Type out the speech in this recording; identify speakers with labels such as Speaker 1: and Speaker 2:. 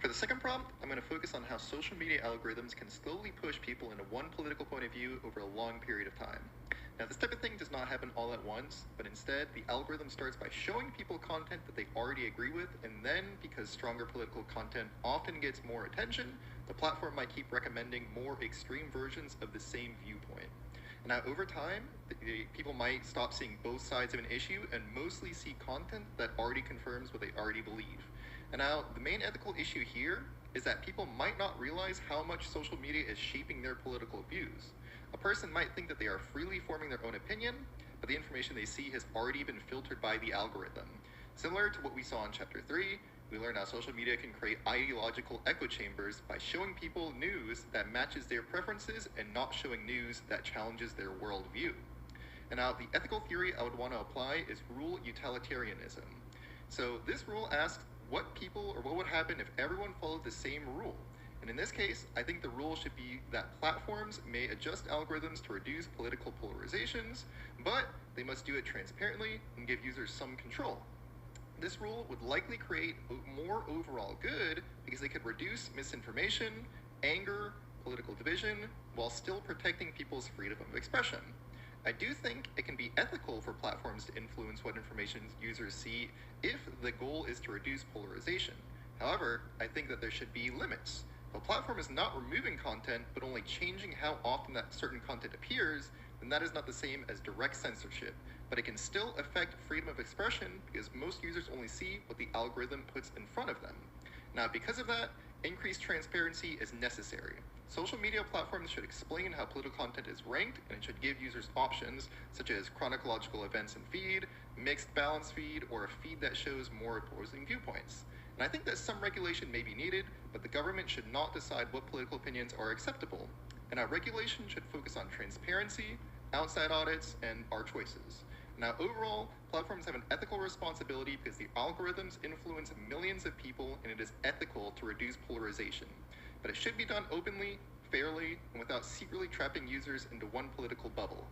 Speaker 1: For the second prompt, I'm going to focus on how social media algorithms can slowly push people into one political point of view over a long period of time. Now, this type of thing does not happen all at once, but instead, the algorithm starts by showing people content that they already agree with, and then, because stronger political content often gets more attention, the platform might keep recommending more extreme versions of the same viewpoint. Now, over time, people might stop seeing both sides of an issue and mostly see content that already confirms what they already believe. And now, the main ethical issue here is that people might not realize how much social media is shaping their political views. A person might think that they are freely forming their own opinion, but the information they see has already been filtered by the algorithm. Similar to what we saw in Chapter 3, we learned how social media can create ideological echo chambers by showing people news that matches their preferences and not showing news that challenges their worldview. And now, the ethical theory I would want to apply is rule utilitarianism. So this rule asks what would happen if everyone followed the same rule. And in this case, I think the rule should be that platforms may adjust algorithms to reduce political polarizations, but they must do it transparently and give users some control. This rule would likely create more overall good because it could reduce misinformation, anger, political division, while still protecting people's freedom of expression. I do think it can be ethical for platforms to influence what information users see if the goal is to reduce polarization. However, I think that there should be limits. If a platform is not removing content, but only changing how often that certain content appears, then that is not the same as direct censorship, but it can still affect freedom of expression because most users only see what the algorithm puts in front of them. Now, because of that, increased transparency is necessary. Social media platforms should explain how political content is ranked, and it should give users options such as chronological events and feed, mixed balance feed, or a feed that shows more opposing viewpoints. And I think that some regulation may be needed, but the government should not decide what political opinions are acceptable. And our regulation should focus on transparency, outside audits, and our choices. Now, overall, platforms have an ethical responsibility because the algorithms influence millions of people, and it is ethical to reduce polarization. But it should be done openly, fairly, and without secretly trapping users into one political bubble.